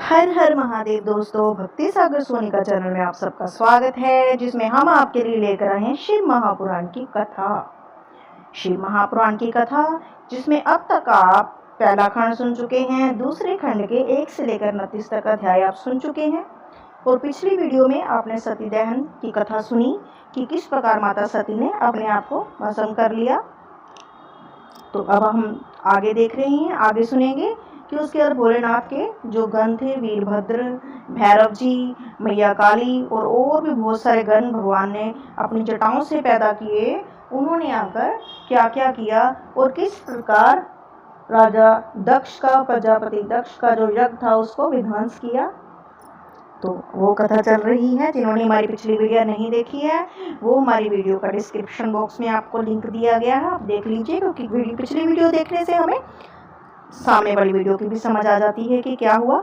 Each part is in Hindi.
हर हर महादेव दोस्तों, भक्ति सागर सोनिका चैनल में आप सबका स्वागत है, जिसमें हम आपके लिए लेकर आए हैं शिव महापुराण की कथा। शिव महापुराण की कथा जिसमें अब तक आप पहला खंड सुन चुके हैं, दूसरे खंड के 1 से लेकर 29 तक अध्याय आप सुन चुके हैं। और पिछली वीडियो में आपने सती दहन की कथा सुनी कि किस प्रकार माता सती ने अपने आप को भस्म कर लिया। तो अब हम आगे देख रहे हैं, आगे सुनेंगे कि उसके बाद भोलेनाथ के जो गण थे, वीरभद्र, भैरव जी, मैया काली और भी बहुत सारे गण भगवान ने अपनी जटाओं से पैदा किए। उन्होंने आकर क्या क्या किया और किस प्रकार राजा दक्ष का, प्रजापति दक्ष का जो यज्ञ था उसको विध्वंस किया। तो वो कथा चल रही है। जिन्होंने हमारी पिछली वीडियो नहीं देखी है वो हमारी वीडियो का डिस्क्रिप्शन बॉक्स में आपको लिंक दिया गया है, आप देख लीजिए, क्योंकि पिछली वीडियो देखने से हमें सामने वाली वीडियो की भी समझ आ जाती है कि क्या हुआ।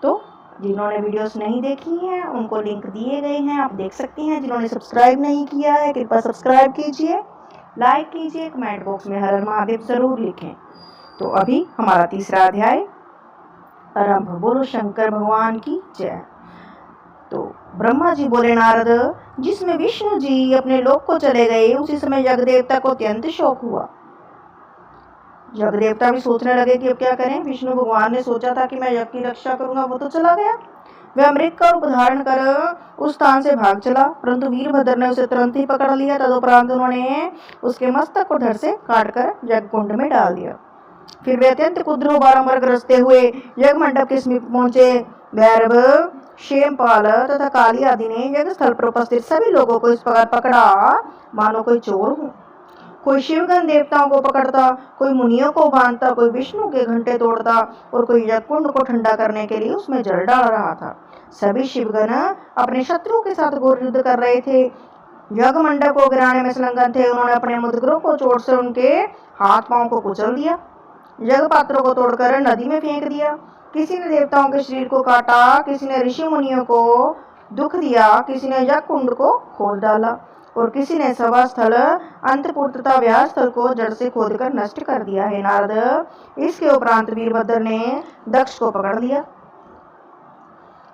तो जिन्होंने वीडियोस नहीं देखी हैं उनको लिंक दिए गए हैं, आप देख सकती हैं। जिन्होंने सब्सक्राइब नहीं किया है कृपया सब्सक्राइब कीजिए, लाइक कीजिए, कमेंट बॉक्स में हर हर महादेव जरूर लिखें। तो अभी हमारा तीसरा अध्याय आरंभ। बोलो शंकर भगवान की जय। तो ब्रह्मा जी बोले, नारद, जिसमें विष्णु जी अपने लोक को चले गए उसी समय यज्ञ देवता को अत्यंत शोक हुआ। यज्ञ देवता भी सोचने लगे कि अब क्या करें। विष्णु भगवान ने सोचा था कि मैं यज्ञ की रक्षा करूंगा, वो तो चला गया। वह अमृत का रूप धारण कर उस स्थान से भाग चला, परंतु वीरभद्र ने उसे तुरंत ही पकड़ लिया। तदुपरांत उन्होंने उसके मस्तक को धड़ से काटकर यज्ञ कुंड में डाल दिया। फिर वे अत्यंत क्रुद्ध हो बारंबार गरजते हुए यज्ञ मंडप के समीप पहुंचे। भैरव, क्षेमपाल तथा काली आदि ने यज्ञ स्थल पर उपस्थित सभी लोगों को इस प्रकार पकड़ा मानो कोई चोर हो। कोई शिवगण देवताओं को पकड़ता, कोई मुनियों को बांधता, कोई विष्णु के घंटे तोड़ता और कोई यज्ञकुंड को ठंडा करने के लिए उसमें जल डाल रहा था। सभी शिवगण अपने शत्रुओं के साथ घोर युद्ध कर रहे थे, यज्ञ मंडप को गिराने में संलग्न थे। उन्होंने अपने मुद्गरों को चोट से उनके हाथ पांव को कुचल दिया, यज्ञ पात्रों को तोड़कर नदी में फेंक दिया। किसी ने देवताओं के शरीर को काटा, किसी ने ऋषि मुनियों को दुख दिया, किसी ने यज्ञ कुंड को खोद डाला और किसी ने सभा स्थल, अंतपुर तथा व्याह स्थल को जड़ से खोदकर नष्ट कर दिया है। नारद, इसके उपरांत वीरभद्र ने दक्ष को पकड़ लिया,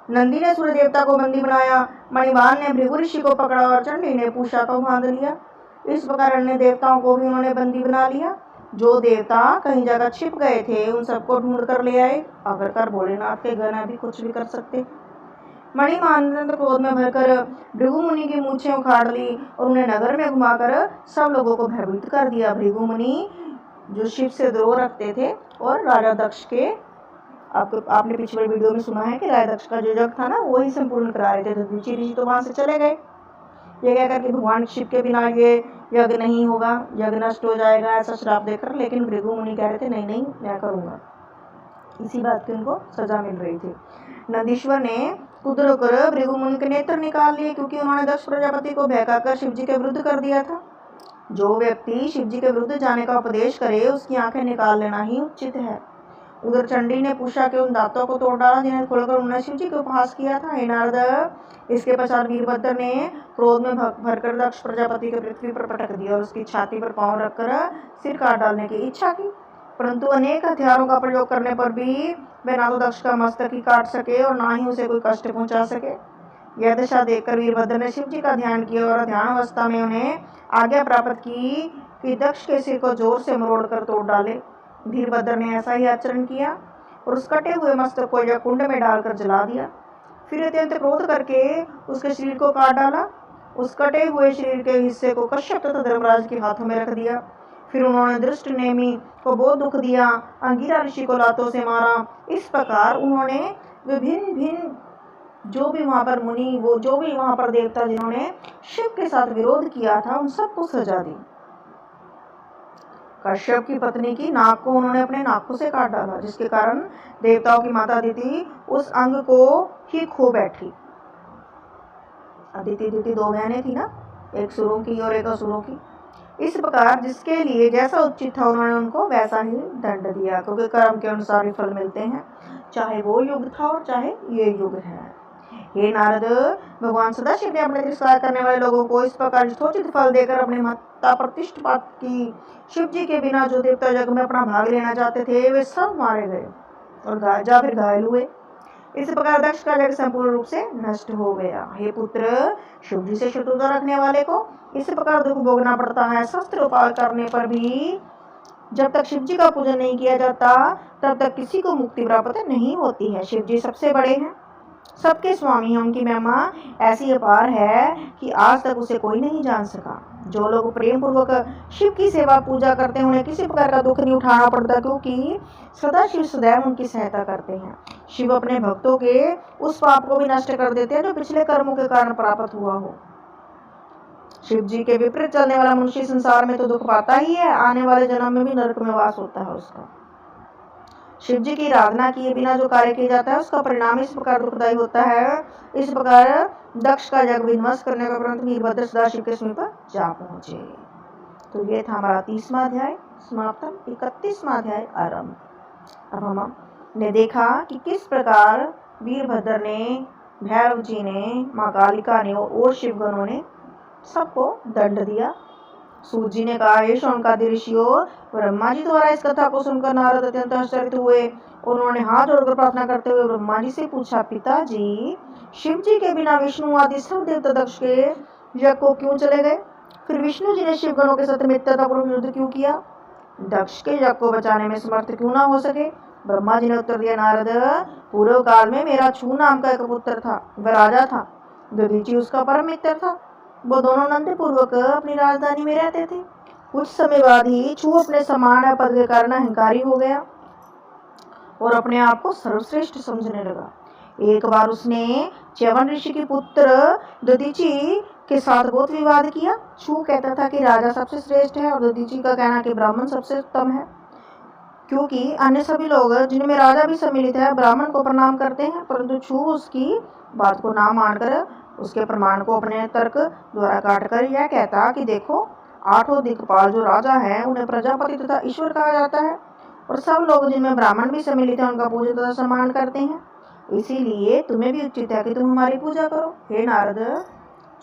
नंदी ने सूर्य देवता को बंदी बनाया, मणिवान ने भृगु ऋषि को पकड़ा और चंडी ने पूषा को बांध लिया। इस प्रकार अन्य देवताओं को भी उन्होंने बंदी बना लिया। जो देवता कहीं जगह छिप गए थे उन सबको ढूंढ कर ले आए। आखिरकार भोलेनाथ के गण अभी कुछ भी कर सकते। मणिमान क्रोध में भरकर भृगु मुनि की मूछें उखाड़ ली और उन्हें नगर में घुमाकर सब लोगों को भयभीत कर दिया। भृगु मुनि जो शिव से द्रोह रखते थे और राजा दक्ष के, आपने पिछले वीडियो में सुना है कि राजा दक्ष का जो यज्ञ था ना वो ही संपूर्ण करा रहे थे। तो ऋषि तो वहां से चले गए, ये कह करके भगवान शिव के बिना ये यज्ञ नहीं होगा, यज्ञ नष्ट हो जाएगा, ऐसा श्राप देकर। लेकिन भृगु मुनि कह रहे थे नहीं नहीं मैं करूंगा। इसी बात की उनको सजा मिल रही थी। नंदीश्वर ने क्रुद्ध होकर भृगु मुनि के नेत्र निकाल लिए, क्योंकि उन्होंने दक्ष प्रजापति को बहकाकर शिव जी के विरुद्ध कर दिया था। जो व्यक्ति शिव जी के विरुद्ध जाने का उपदेश करे उसकी आंखें निकाल लेना ही उचित है। उधर चंडी ने पूषा के उन दांतों को तोड़ डाला जिन्हें खोलकर उन्होंने शिव जी के उपहास किया था। हे नारद, इसके पश्चात वीरभद्र ने क्रोध में भरकर दक्ष प्रजापति के पृथ्वी पर पटक दिया और उसकी छाती पर पांव रखकर सिर काट डालने की इच्छा की, परंतु अनेक हथियारों का प्रयोग करने पर भी वे ना तो दक्ष का मस्तक ही काट सके और ना ही उसे कोई कष्ट पहुंचा सके। यह दशा देखकर वीरभद्र ने शिव जी का ध्यान किया और ध्यान अवस्था में उन्हें आज्ञा प्राप्त की कि दक्ष के सिर को जोर से मरोड़ कर तोड़ डाले। वीरभद्र ने ऐसा ही आचरण किया और उस कटे हुए मस्तक को यज्ञ कुंड में डालकर जला दिया। फिर अत्यंत क्रोध करके उसके शरीर को काट डाला। उस कटे हुए शरीर के हिस्से को कश्यप तथा धर्मराज के हाथों में रख दिया। फिर उन्होंने दृष्ट नेमि को बहुत दुख दिया, अंगिरा ऋषि को लातों से मारा। इस प्रकार उन्होंने विभिन्न भिन्न जो भी वहां पर मुनि, वो जो भी वहां पर देवता जिन्होंने शिव के साथ विरोध किया था उन सबको सजा दी। कश्यप की पत्नी की नाक को उन्होंने अपने नाखों से काट डाला, जिसके कारण देवताओं की माता अदिति उस अंग को ही खो बैठी। अदिति दिति 2 बहनें थी ना, एक सुरों की और एक असुरों की। इस प्रकार जिसके लिए जैसा उचित था उन्होंने उनको वैसा ही दंड दिया, क्योंकि कर्म के अनुसार ही फल मिलते हैं, चाहे वो युग था और चाहे ये युग है। हे नारद, भगवान सदाशिव ने अपने तिरस्कार करने वाले लोगों को इस प्रकार यथोचित फल देकर अपनी महत्ता प्रतिष्ठा की। शिव जी के बिना जो देवता यज्ञ में अपना भाग लेना चाहते थे वे सब मारे गए और फिर घायल हुए। इस प्रकार दक्ष का यज्ञ संपूर्ण रूप से नष्ट हो गया। हे पुत्र, शिव जी से शत्रुता रखने वाले को इस प्रकार दुख भोगना पड़ता है। शस्त्र उपाय करने पर भी जब तक शिव जी का पूजन नहीं किया जाता तब तक किसी को मुक्ति प्राप्त नहीं होती है। शिव जी सबसे बड़े हैं, सबके स्वामी हैं। उनकी महिमा ऐसी अपार है कि आज तक उसे कोई नहीं जान सका। जो लोग प्रेम पूर्वक शिव की सेवा पूजा करते हैं उन्हें किसी प्रकार का दुख नहीं उठाना पड़ता, क्योंकि सदा शिव सदैव उनकी सहायता करते हैं। शिव अपने भक्तों के उस पाप को भी नष्ट कर देते हैं जो पिछले कर्मों के कारण प्राप्त हुआ हो। शिव जी के विपरीत चलने वाला मनुष्य संसार में तो दुख पाता ही है, आने वाले जन्म में भी नरक में वास होता है उसका। शिव जी की आराधना किए बिना जो कार्य किया जाता है उसका परिणाम इस प्रकार दुखदायी होता है। इस प्रकार दक्ष का यज्ञ विध्वंस करने का परंतु वीरभद्र सदा शिव के समीप जा पहुंचे। तो ये था हमारा 30वां अध्याय समाप्तम, 31वां अध्याय आरंभ। अब हमने देखा कि किस प्रकार वीरभद्र ने, भैरव जी ने, माँ कालिका ने और शिवगणों ने सबको दंड दिया। सूत जी ने कहा, हे शौनकादि ऋषियों, ब्रह्मा जी द्वारा इस कथा को सुनकर नारद अत्यंत आश्चर्यचकित हुए। उन्होंने हाथ जोड़कर प्रार्थना करते हुए ब्रह्मा जी से पूछा, पिताजी, शिव जी के बिना विष्णु आदि सब देवता दक्ष के यज्ञ को क्यों चले गए? फिर विष्णु जी ने शिवगणों के साथ मित्रतापूर्वक युद्ध क्यों किया? दक्ष के यज्ञ को बचाने में समर्थ क्यों ना हो सके? ब्रह्मा जी ने उत्तर दिया, नारद, पूर्व काल में मेरा छू नाम का एक पुत्र था, वह राजा था। दधीचि उसका परम मित्र था। वो दोनों नंद पूर्वक अपनी राजधानी में रहते थे। कुछ समय बाद ही छू अपने समान पद के कारण अहंकारी हो गया और अपने आप को सर्वश्रेष्ठ समझने लगा। एक बार उसने च्यवन ऋषि के पुत्र दधीचि के साथ बहुत विवाद किया। छू कहता था कि राजा सबसे श्रेष्ठ है और दधीचि का कहना कि ब्राह्मण सबसे उत्तम है, क्योंकि अन्य सभी लोग जिनमें राजा भी सम्मिलित है ब्राह्मण को प्रणाम करते हैं, परंतु छू उसकी बात को ना मानकर उसके प्रमाण को अपने तर्क द्वारा काटकर यह कहता कि देखो, 8 दिक्पाल जो राजा हैं उन्हें प्रजापति तथा ईश्वर कहा जाता है और सब लोग जिनमें ब्राह्मण भी सम्मिलित हैं उनका पूजन तथा सम्मान करते हैं। इसीलिए तुम्हें भी उचित है कि तुम हमारी पूजा करो। हे नारद,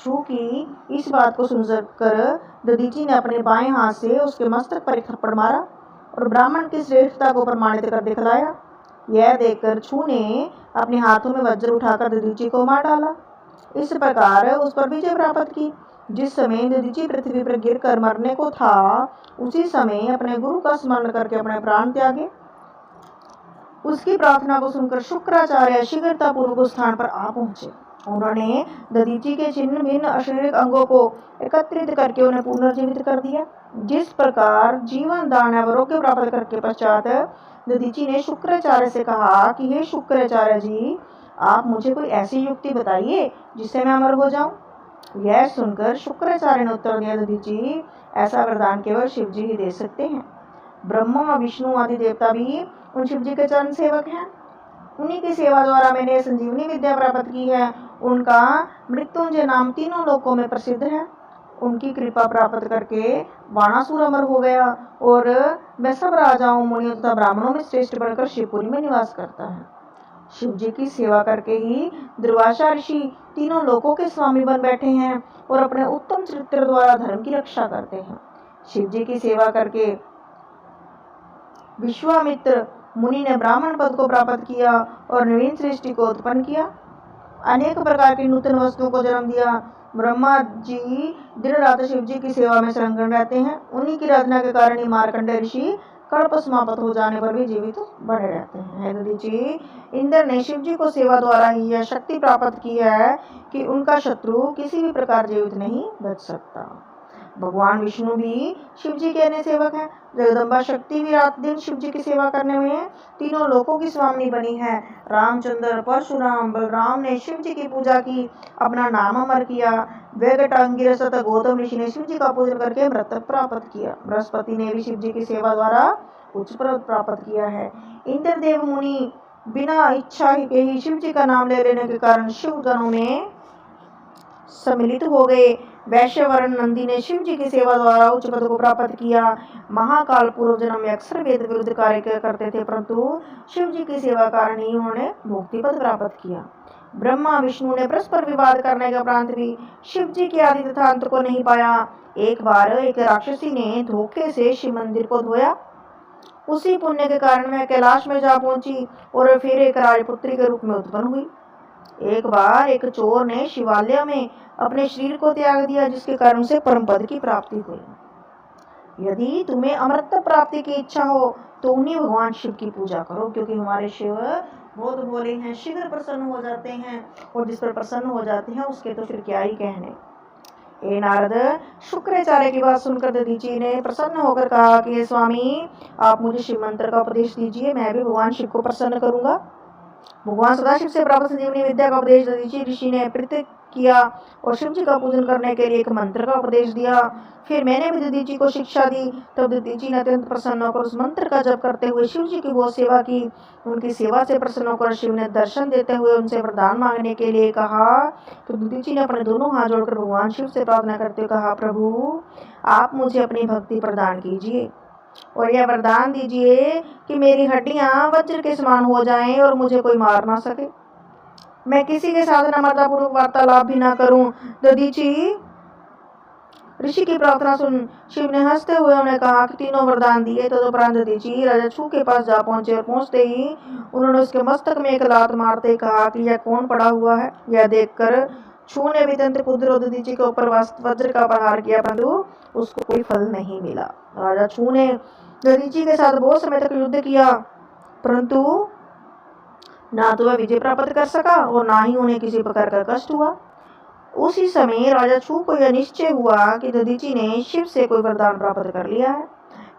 छू की इस बात को सुनकर दधीचि ने अपने बाएं हाथ से उसके मस्तक पर एक थप्पड़ मारा और ब्राह्मण की श्रेष्ठता को प्रमाणित कर दिखलाया। यह देखकर छू ने अपने हाथों में वज्र उठाकर दधीचि को मार डाला। इस प्रकार उस पर विजय प्राप्त की। जिस समय दधीचि पृथ्वी पर गिरकर मरने को था उसी समय अपने गुरु का स्मरण करके अपने प्राण त्यागे। उसकी प्रार्थना को सुनकर शुक्राचार्य शीघ्रता पूर्वक उस स्थान पर आ पहुंचे। उन्होंने दधीचि के छिन्न भिन्न शारीरिक अंगों को एकत्रित करके उन्हें पुनर्जीवित कर दिया। जिस प्रकार जीवन दान आरोग्य प्राप्त करके पश्चात दधीचि ने शुक्राचार्य से कहा कि हे शुक्राचार्य जी, आप मुझे कोई ऐसी युक्ति बताइए जिससे मैं अमर हो जाऊं। यह सुनकर शुक्राचार्य ने उत्तर दिया, दधीचि, ऐसा वरदान केवल शिव जी ही दे सकते हैं। ब्रह्मा विष्णु आदि देवता भी उन शिव जी के चरण सेवक हैं। उन्हीं की सेवा द्वारा मैंने संजीवनी विद्या प्राप्त की है। उनका मृत्युंजय नाम तीनों लोकों में प्रसिद्ध है। उनकी कृपा प्राप्त करके बाणासुर अमर हो गया और वह सब राजाओं, मुनियों तथा ब्राह्मणों में श्रेष्ठ बनकर शिवपुरी में निवास करता है। शिव जी की सेवा करके ही दुर्वासा ऋषि तीनों लोकों के स्वामी बन बैठे हैं और अपने उत्तम चरित्र द्वारा धर्म की रक्षा करते हैं। शिव जी की सेवा करके विश्वामित्र मुनि ने ब्राह्मण पद को प्राप्त किया और नवीन सृष्टि को उत्पन्न किया, अनेक प्रकार की नूतन वस्तुओं को जन्म दिया। ब्रह्मा जी दिन रात शिव जी की सेवा में संलग्न रहते हैं। उन्हीं की आराधना के कारण ही मार्कंडेय ऋषि कल्प समाप्त हो जाने पर भी जीवित बने रहते हैं। दधीचि, इंद्र ने शिव जी को सेवा द्वारा ही यह शक्ति प्राप्त की है कि उनका शत्रु किसी भी प्रकार जीवित नहीं बच सकता। भगवान विष्णु भी शिव जी के अन्य सेवक हैं। जगदम्बा शक्ति भी रात दिन शिव जी की सेवा करने में तीनों लोकों की स्वामिनी बनी है। रामचंद्र, परशुराम, बलराम ने शिव जी की पूजा की, अपना नाम अमर किया। वेगटांगिरस तथा गौतम ऋषि ने शिव जी का पूजन करके मृतक प्राप्त किया। बृहस्पति ने भी शिव जी की सेवा द्वारा उच्च पद प्राप्त किया है। इंद्रदेव मुनि बिना इच्छा के ही शिव जी का नाम ले लेने के कारण शिव गणों में सम्मिलित हो गए। वैश्यवर्ण नंदी ने शिव जी की सेवा द्वारा उच्च पद को प्राप्त किया। महाकाल पूर्व जन्म में अक्सर वेद विरुद्ध कार्य करते थे, परंतु शिव जी की सेवा कारण ही उन्होंने मुक्ति पद प्राप्त किया। ब्रह्मा विष्णु ने परस्पर विवाद करने के उपरांत भी शिव जी के आदि तथा अंत को नहीं पाया। एक बार एक राक्षसी ने धोखे से शिव मंदिर को धोया। उसी पुण्य के कारण मैं कैलाश में जा पहुंची और फिर एक राजपुत्री के रूप में उत्पन्न हुई। एक बार एक चोर ने शिवालय में अपने शरीर को त्याग दिया, जिसके कारण उसे परम पद की प्राप्ति हुई। यदि तुम्हें अमृत प्राप्ति की इच्छा हो तो उन्हीं भगवान शिव की पूजा करो, क्योंकि हमारे शिव बहुत भोले हैं, शीघ्र प्रसन्न हो जाते हैं, और जिस पर प्रसन्न हो जाते हैं उसके तो फिर क्या ही कहने। हे नारद, शुक्राचार्य की बात सुनकर दधीची ने प्रसन्न होकर कहा कि हे स्वामी, आप मुझे शिव मंत्र का उपदेश दीजिए, मैं भी भगवान शिव को प्रसन्न करूंगा। भगवान सदाशिव से प्राप्त संजीवनी विद्या का उपदेश दधीची ऋषि ने प्रीत किया और शिव जी का पूजन करने के लिए एक मंत्र का उपदेश दिया। फिर मैंने भी दधीची को शिक्षा दी। तब दधीची ने अत्यंत प्रसन्न होकर उस मंत्र का जप करते हुए शिव जी की बहुत सेवा की। उनकी सेवा से प्रसन्न होकर शिव ने दर्शन देते हुए उनसे वरदान मांगने के लिए कहा। तो दधीची ने अपने दोनों हाथ जोड़कर भगवान शिव से प्रार्थना करते हुए कहा, प्रभु, आप मुझे अपनी भक्ति प्रदान कीजिए और यह वरदान दीजिए कि मेरी हड्डियां वज्र के समान हो जाएं और मुझे कोई मार ना सके, मैं किसी के साथ नम्रतापूर्वक वार्तालाप भी ना करूं। दधीची ऋषि की प्रार्थना सुन शिव ने हंसते हुए उन्हें कहा कि तीनों वरदान दिए। तदुपरांत दधीची राजा छू के पास जा पहुंचे और पहुंचते ही उन्होंने उसके मस्तक में एक लात मारते कहा कि यह कौन पड़ा हुआ है। यह देखकर छू ने भी तंत्र कुद्र दधीची के ऊपर वज्र का प्रहार किया, परंतु उसको कोई फल नहीं मिला। राजा छू ने दधीची के साथ बहुत समय तक युद्ध किया, परंतु ना तो वह विजय प्राप्त कर सका और ना ही उन्हें किसी प्रकार का कष्ट हुआ। उसी समय राजा छू को यह निश्चय हुआ कि दधीची ने शिव से कोई वरदान प्राप्त कर लिया है।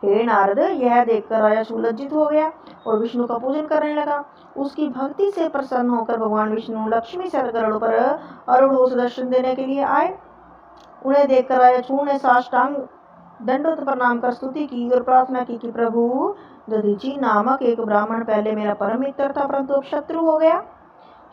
हे नारद, यह देखकर राजा छू लज्जित हो गया और विष्णु का पूजन करने लगा। उसकी भक्ति से प्रसन्न होकर भगवान विष्णु लक्ष्मी गरुड़ पर आरूढ़ होकर दर्शन देने के लिए आए। उन्हें देखकर राजा छू ने साष्टांग दंडवत प्रणाम कर स्तुति की और प्रार्थना की कि प्रभु, दधीची नामक एक ब्राह्मण पहले मेरा परम मित्र था, परंतु अब शत्रु हो गया।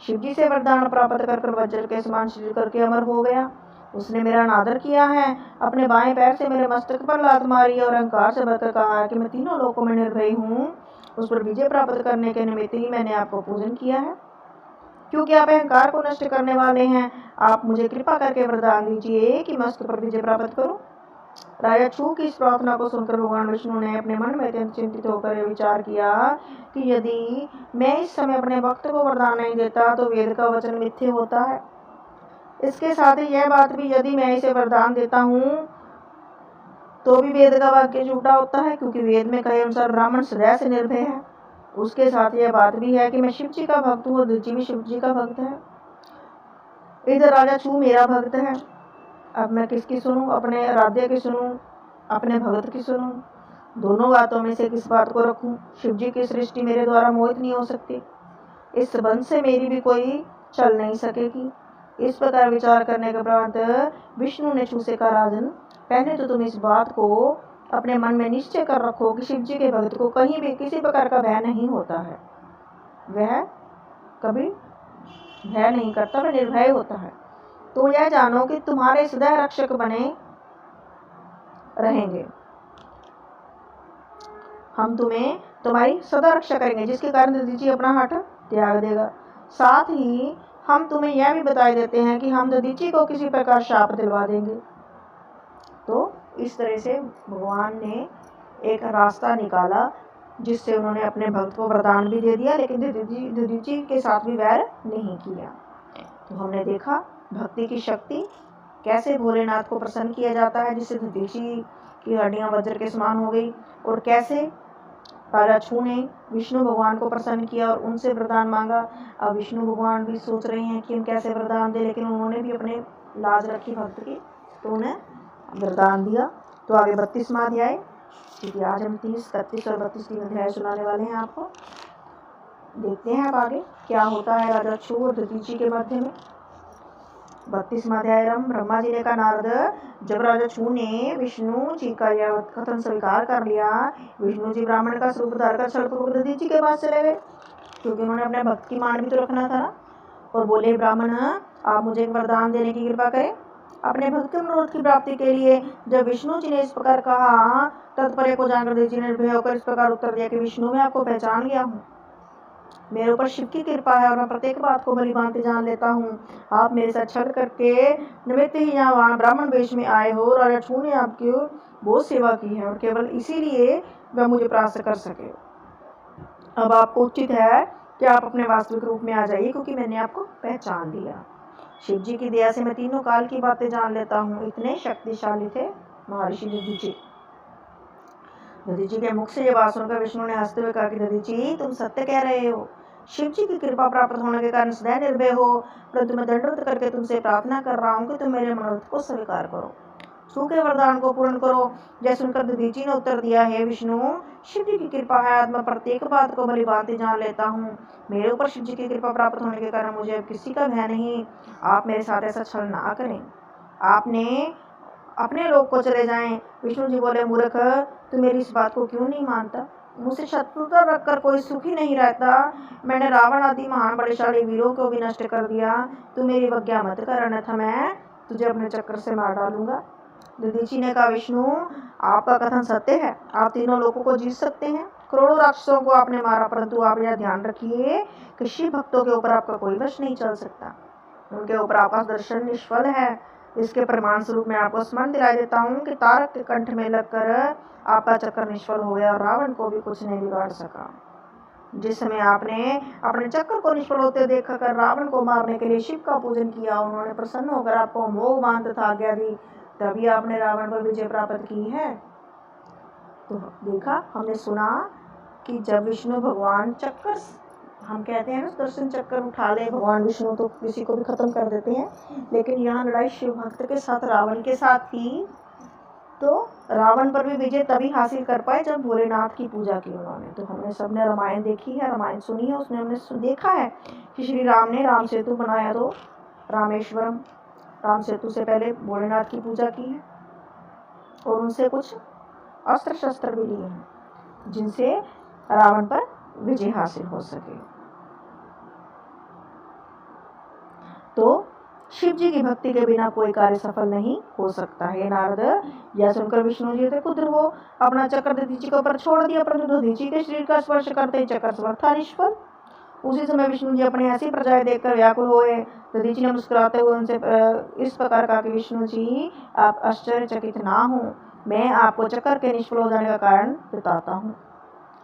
शिवजी से वरदान प्राप्त कर वज्र के समान शरीर करके अमर हो गया। उसने मेरा अनादर किया है, अपने बाएं पैर से मेरे मस्तक पर लात मारी और अहंकार से भरकर कहा कि मैं तीनों लोकों में निर्भय हूँ। उस पर विजय प्राप्त करने के निमित्त ही मैंने आपको पूजन किया है। क्योंकि आप अहंकार को नष्ट करने वाले हैं, आप मुझे कृपा करके वरदान दीजिए कि मैं उसके पर विजय प्राप्त करूं। राजा छू की इस प्रार्थना को सुनकर भगवान विष्णु ने अपने मन में अत्यंत चिंतित होकर यह विचार किया कि यदि मैं इस समय अपने भक्त को वरदान नहीं देता तो वेद का वचन मिथ्या होता है। इसके साथ ही यह बात भी, यदि मैं इसे वरदान देता हूँ तो भी वेद का वाक्य झूठा होता है, क्योंकि वेद में कहे अनुसार ब्राह्मण सदैव से निर्भय है। उसके साथ यह बात भी है कि मैं शिव जी का भक्त हूँ और दधीची भी शिव जी का भक्त है। इधर राजा छू मेरा भक्त है, अब मैं किसकी सुनूं? अपने आराध्य की सुनूं, अपने भगत की सुनूं? दोनों बातों में से किस बात को रखूं? शिव जी की सृष्टि मेरे द्वारा मोहित नहीं हो सकती, इस संबंध से मेरी भी कोई चल नहीं सकेगी। इस प्रकार विचार करने के बाद विष्णु ने छू से कहा, राजन, पहले तो तुम इस बात को अपने मन में निश्चय कर रखो कि शिव जी के भक्त को कहीं भी किसी प्रकार का भय नहीं होता है। वह कभी भय नहीं करता, वह निर्भय होता है। तो यह जानो कि तुम्हारे सदा रक्षक बने रहेंगे, हम तुम्हें तुम्हारी सदा रक्षा करेंगे, जिसके कारण दधीची अपना हाथ त्याग देगा। साथ ही हम तुम्हें यह भी बता देते हैं कि हम दधीची को किसी प्रकार शाप दिलवा देंगे। तो इस तरह से भगवान ने एक रास्ता निकाला जिससे उन्होंने अपने भक्त को वरदान भी दे दिया, लेकिन दधीची के साथ भी वैर नहीं किया। तो हमने देखा भक्ति की शक्ति कैसे भोलेनाथ को प्रसन्न किया जाता है, जिससे दधीची की हड्डियां वज्र के समान हो गई, और कैसे राजा छू ने विष्णु भगवान को प्रसन्न किया और उनसे वरदान मांगा। अब विष्णु भगवान भी सोच रहे हैं कि हम कैसे वरदान दें, लेकिन उन्होंने भी अपने लाज रखी भक्त की, तो उन्हें वरदान दिया। तो आगे 32वां अध्याय, क्योंकि आज हम 30, 31 और 32 अध्याय सुनाने वाले हैं आपको। देखते हैं अब आगे क्या होता है राजा छू और दधीची के मध्य में। 32वां अध्याय। ब्रह्मा जी ने कहा, नारद, जब राजा छू ने विष्णु जी का यह कथन स्वीकार कर लिया, विष्णु जी ब्राह्मण का स्वरूप धारकर छलपूर्वक दधीची के पास चले गए, क्योंकि उन्होंने अपने भक्त की मान भी तो रखना था ना, और बोले, ब्राह्मण, आप मुझे एक वरदान देने की कृपा करें अपने भक्त के मनोरथ की प्राप्ति के लिए। जब विष्णु जी ने इस प्रकार कहा, तत्पर को जानकर दधीची ने निर्भय होकर इस प्रकार उत्तर दिया कि विष्णु, मैं आपको पहचान गया हूँ। मेरे ऊपर शिव की कृपा है और मैं प्रत्येक बात को भली भांति जान लेता हूँ। आप मेरे साथ छल करके निमित्त ही यहाँ वहाँ ब्राह्मण वेश में आए हो। राजा छू ने आपकी बहुत सेवा की है और केवल इसीलिए वह मुझे प्राप्त कर सके। अब आपको उचित है कि आप अपने वास्तविक रूप में आ जाइए, क्योंकि मैंने आपको पहचान लिया। शिव जी की दया से मैं तीनों काल की बातें जान लेता हूँ। इतने शक्तिशाली थे महर्षि दधीचि। दधीचि के मुख से ये बात सुनकर विष्णु ने हंसते हुए कहा कि दधीचि, तुम सत्य कह रहे हो। शिव जी की कृपा प्राप्त होने के कारण सदैव निर्भय हो, परंतु मैं दंडवत करके तुमसे प्रार्थना कर रहा हूँ कि तुम मेरे मनोरथ को स्वीकार करो, सूखे वरदान को पूर्ण करो। जय सुनकर दधीचि ने उत्तर दिया, हे विष्णु, शिव जी की कृपा है, मैं प्रत्येक बात को भली भांति जान लेता हूँ। मेरे ऊपर शिव जी की कृपा प्राप्त होने के कारण मुझे अब किसी का भय नहीं। आप मेरे साथ ऐसा छल ना करें, आपने अपने लोग को चले जाएं। विष्णु जी बोले, मूर्ख, तू मेरी इस बात को क्यों नहीं मानता? मुझसे शत्रुता रखकर कोई सुखी नहीं रहता। मैंने रावण आदि महान बलशाली वीरों को भी नष्ट कर दिया। तू मेरी वज्ञा मत कर, अन्यथा मैं तुझे अपने चक्कर से मार डालूंगा। दधीचि ने कहा, विष्णु, आपका कथन सत्य है, आप तीनों लोगों को जीत सकते हैं। करोड़ों राक्षसों को आपने मारा, परंतु आप यह ध्यान रखिए कि शिव भक्तों के ऊपर आपका कोई वश नहीं चल सकता। उनके ऊपर आपका दर्शन निष्फल है। इसके प्रमाण स्वरूप मैं आपको स्मरण दिला देता हूँ कि तारक के कंठ में लगकर आपका चक्कर निष्फल हो गया और रावण को भी कुछ नहीं बिगाड़ सका। जिस समय आपने अपने चक्कर को निष्फल होते देखकर रावण को मारने के लिए शिव का पूजन किया, उन्होंने प्रसन्न होकर आपको मोह मान तथा आज्ञा दी, तभी आपने रावण पर विजय प्राप्त की है। तो देखा, हमने सुना कि जब विष्णु भगवान चक्कर, हम कहते हैं ना, दर्शन चक्कर उठा ले भगवान विष्णु तो किसी को भी खत्म कर देते हैं, लेकिन यहाँ लड़ाई शिव भक्त के साथ रावण के साथ थी। तो रावण पर भी विजय तभी हासिल कर पाए जब भोलेनाथ की पूजा की उन्होंने। तो हमने सबने रामायण देखी है, रामायण सुनी है, उसमें हमने देखा है कि श्री राम ने राम सेतु बनाया, तो रामेश्वरम, राम सेतु से पहले भोलेनाथ की पूजा की है और उनसे कुछ अस्त्र शस्त्र भी लिए हैं जिनसे रावण पर विजय हासिल हो सके। तो शिव जी की भक्ति के बिना कोई कार्य सफल नहीं हो सकता है। नारद, यह सुनकर विष्णु जी थे कुद्र हो अपना चक्र दधीचि के ऊपर छोड़ दिया, परंतु दधीचि के शरीर का स्पर्श करते ही चक्र समर्थ था निष्फल। उसी समय विष्णु जी अपनी ऐसी प्रजाएं देखकर व्याकुल हुए। दधीचि ने मुस्कुराते हुए उनसे इस प्रकार कहा कि विष्णु जी, आप आश्चर्यचकित ना हो, मैं आपको चक्कर के निष्फल हो जाने का कारण बताता हूँ।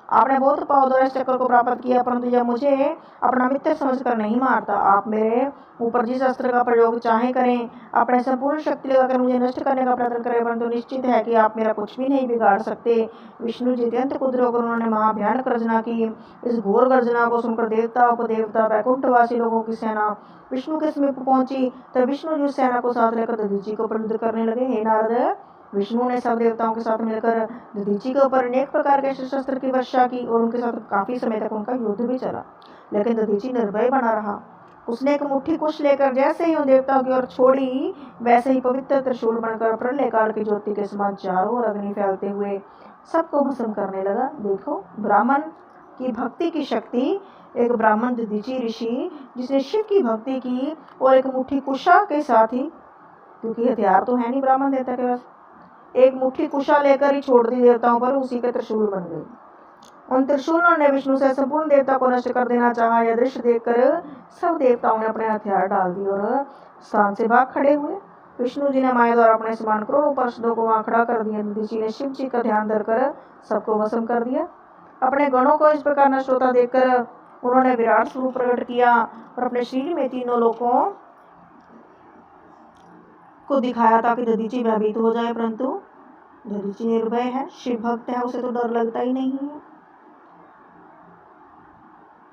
आपने बहुत उपायों द्वारा इस चक्कर को प्राप्त किया, परंतु यह मुझे अपना मित्र समझकर नहीं मारता। आप मेरे ऊपर जिस अस्त्र का प्रयोग चाहे करें, अपने संपूर्ण शक्ति लगाकर मुझे नष्ट करने का प्रयत्न करें, परंतु निश्चित है कि आप मेरा कुछ भी नहीं बिगाड़ सकते। विष्णु जी अत्यंत क्रुद्ध होकर उन्होंने महाभयानक गर्जना की। इस घोर गर्जना को सुनकर देवता, उपदेवता, वैकुंठवासी लोगों की सेना विष्णु के समीप पहुंची। तब विष्णु जी उस सेना को साथ लेकर दधीचि को युद्ध करने लगे। हे नारद, विष्णु ने सब देवताओं के साथ मिलकर दधीचि के ऊपर अनेक प्रकार के शस्त्र की वर्षा की और उनके साथ काफी समय तक उनका युद्ध भी चला, लेकिन दधीचि निर्भय बना रहा। उसने एक मुट्ठी कुश लेकर जैसे ही उन देवताओं की ओर छोड़ी, वैसे ही पवित्र त्रिशूल बनकर प्रलय काल की ज्योति के समान चारों ओर अग्नि फैलते हुए सबको भस्म करने लगा। देखो, ब्राह्मण की भक्ति की शक्ति। एक ब्राह्मण दधीचि ऋषि जिसने शिव की भक्ति की और एक मुट्ठी कुशा के साथ ही, क्योंकि हथियार तो है नहीं ब्राह्मण देवता के पास, एक मुट्ठी कुशा लेकर ही छोड़ दी देवताओं पर, उसी के त्रिशूल बन गई। उन त्रिशूलों ने विष्णु से संपूर्ण देवता को नष्ट कर देना चाहा। यह दृश्य देखकर सब देवताओं ने अपने हथियार डाल दिए और स्थान से भाग खड़े हुए। विष्णु जी ने माया द्वारा अपने समान करोड़ों पार्षदों को वहां खड़ा कर दिया। दधीचि ने शिव जी का ध्यान धरकर सबको भस्म कर दिया। अपने गणों को इस प्रकार नष्ट होता देखकर उन्होंने विराट स्वरूप प्रकट किया और अपने शरीर में तीनों लोगों को दिखाया ताकि दधीचि भयभीत हो जाए, परंतु दधीचि निर्भय है, शिव भक्त है, उसे तो डर लगता ही नहीं है।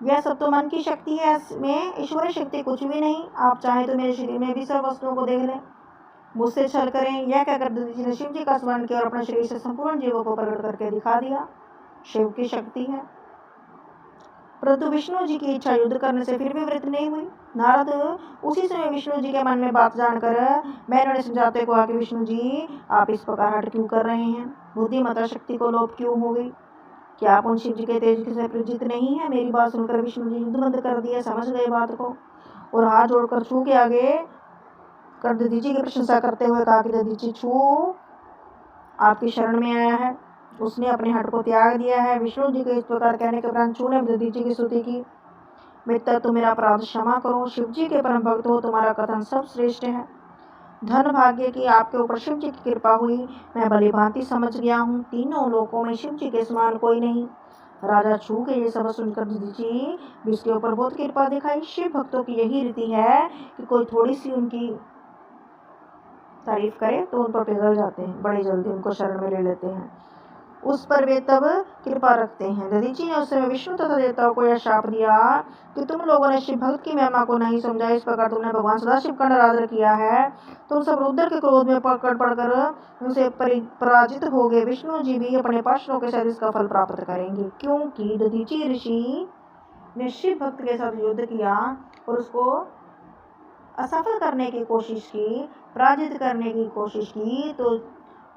यह सब तो मन की शक्ति है, इसमें ईश्वरीय शक्ति कुछ भी नहीं। आप चाहें तो मेरे शरीर में भी सब वस्तुओं को देख लें, मुझसे छल करें। यह कहकर दधीचि ने शिव जी का स्मरण किया और अपने शरीर से संपूर्ण जीवों को प्रकट करके दिखा दिया। शिव की शक्ति है, परंतु विष्णु जी की इच्छा युद्ध करने से फिर भी वृत्त नहीं हुई। नारद, उसी समय विष्णु जी के मन में बात जानकर मैंने उन्हें समझाते को कि विष्णु जी, आप इस प्रकार हट क्यों कर रहे हैं? बुद्धिमत्ता शक्ति को लोप क्यों हो गई? क्या आप उन शिव जी के तेज से परिचित नहीं है? मेरी बात सुनकर विष्णु जी युद्ध बंद कर दिया, समझ गए बात को, और हाथ जोड़कर छू के आगे कर दधीचि की प्रशंसा करते हुए कहा कि दधीचि, छू आपकी शरण में आया है, उसने अपने हट को त्याग दिया है। विष्णु जी के इस प्रकार कहने के उपरांत छू ने दधीचि की स्तुति की। मित्र, तुम मेरा अपराध क्षमा करो। शिव जी के परम भक्त हो, तुम्हारा कथन सब श्रेष्ठ है। धन भाग्य की आपके ऊपर शिव जी की कृपा हुई, मैं भली भांति समझ गया हूँ, तीनों लोकों में शिव जी के समान कोई नहीं। राजा छू के ये सब सुनकर दधीचि भी उसके ऊपर बहुत कृपा दिखाई। शिव भक्तों की यही रीति है कि कोई थोड़ी सी उनकी तारीफ करे तो उन पर पिघल जाते हैं, बड़ी जल्दी उनको शरण में ले लेते हैं, उस पर वे तब कृपा रखते हैं। दधीचि ने उस समय विष्णु तथा देवताओं को यह शाप दिया कि तुम लोगों ने शिव भक्त की महिमा को नहीं समझा, इस प्रकार तुमने भगवान सदाशिव का निरादर किया है। तुम सब रुद्र के क्रोध में पड़कर उनसे पराजित हो गए। विष्णु जी भी अपने पार्षदों के साथ इसका फल प्राप्त करेंगे, क्योंकि दधीचि ऋषि ने शिव भक्त के साथ युद्ध किया और उसको असफल करने की कोशिश की, पराजित करने की कोशिश की। तो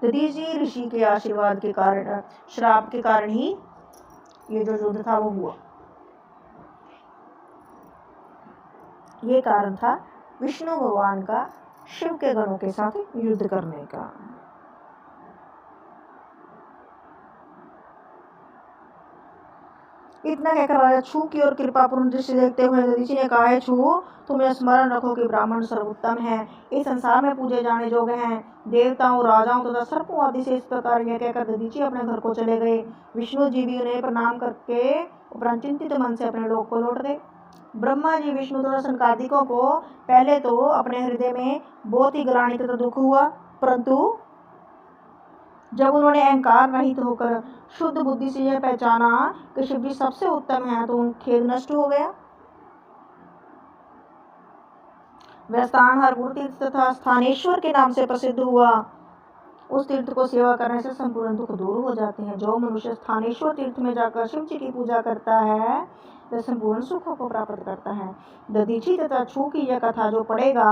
दधीचि ऋषि के आशीर्वाद के कारण, श्राप के कारण ही ये जो युद्ध था वो हुआ। ये कारण था विष्णु भगवान का शिव के गणों के साथ युद्ध करने का। इतना कहकर राजा छू की और कृपापूर्ण दृष्टि देखते हुए दधीचि ने कहा, है छू, तुम यह स्मरण रखो कि ब्राह्मण सर्वोत्तम है, इस संसार में पूजे जाने योग्य हैं, देवताओं, राजाओं तथा सर्पों आदि से। इस प्रकार यह कहकर दधीचि अपने घर को चले गए। विष्णु जी भी उन्हें प्रणाम करके उपरांत चिंतित मन से अपने लोक को लौट गए। ब्रह्मा जी, विष्णु तथा सनकादिकों को पहले तो अपने हृदय में बहुत ही ग्लानि तथा दुख हुआ, परंतु जब उन्होंने अहंकार रहित होकर शुद्ध बुद्धि से यह पहचाना कि शिव जी सबसे उत्तम है, तो उनका खेद नष्ट हो गया। वह स्थान हरगुण तीर्थ तथा स्थानेश्वर के नाम से प्रसिद्ध हुआ। उस तीर्थ को सेवा करने से संपूर्ण दुख दूर हो जाते हैं। जो मनुष्य स्थानेश्वर तीर्थ में जाकर शिव जी की पूजा करता है वह संपूर्ण सुखों को प्राप्त करता है। दधीचि तथा छू की यह कथा जो पढ़ेगा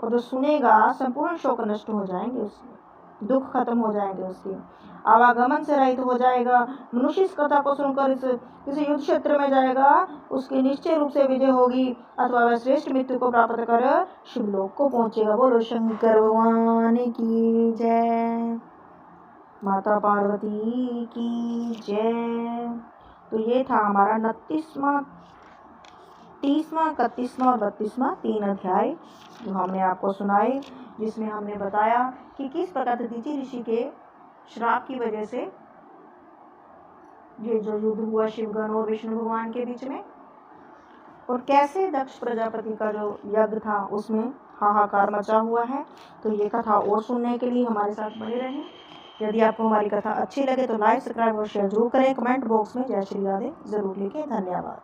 और जो सुनेगा, संपूर्ण शोक नष्ट हो जाएंगे, उसके दुख खत्म हो जाएंगे, उसके आवागमन से रहित हो जाएगा। मनुष्य इस कथा को सुनकर इस किसी युद्ध क्षेत्र में जाएगा, उसकी निश्चय रूप से विजय होगी, अथवा वह श्रेष्ठ मृत्यु को प्राप्त कर शिवलोक को पहुंचेगा। बोलो शंकर भगवान की जय, माता पार्वती की जय। तो ये था हमारा 29वां, 30वां, 31वां और 32वां 3 अध्याय जो हमने आपको सुनाए, जिसमें हमने बताया कि किस प्रकार दधीचि ऋषि के श्राप की वजह से ये जो युद्ध हुआ शिवगण और विष्णु भगवान के बीच में, और कैसे दक्ष प्रजापति का जो यज्ञ था उसमें हाहाकार मचा हुआ है। तो ये कथा और सुनने के लिए हमारे साथ बने रहें। यदि आपको हमारी कथा अच्छी लगे तो लाइक, सब्सक्राइब और शेयर जरूर करें। कमेंट बॉक्स में जय श्री राधे जरूर लिखें। धन्यवाद।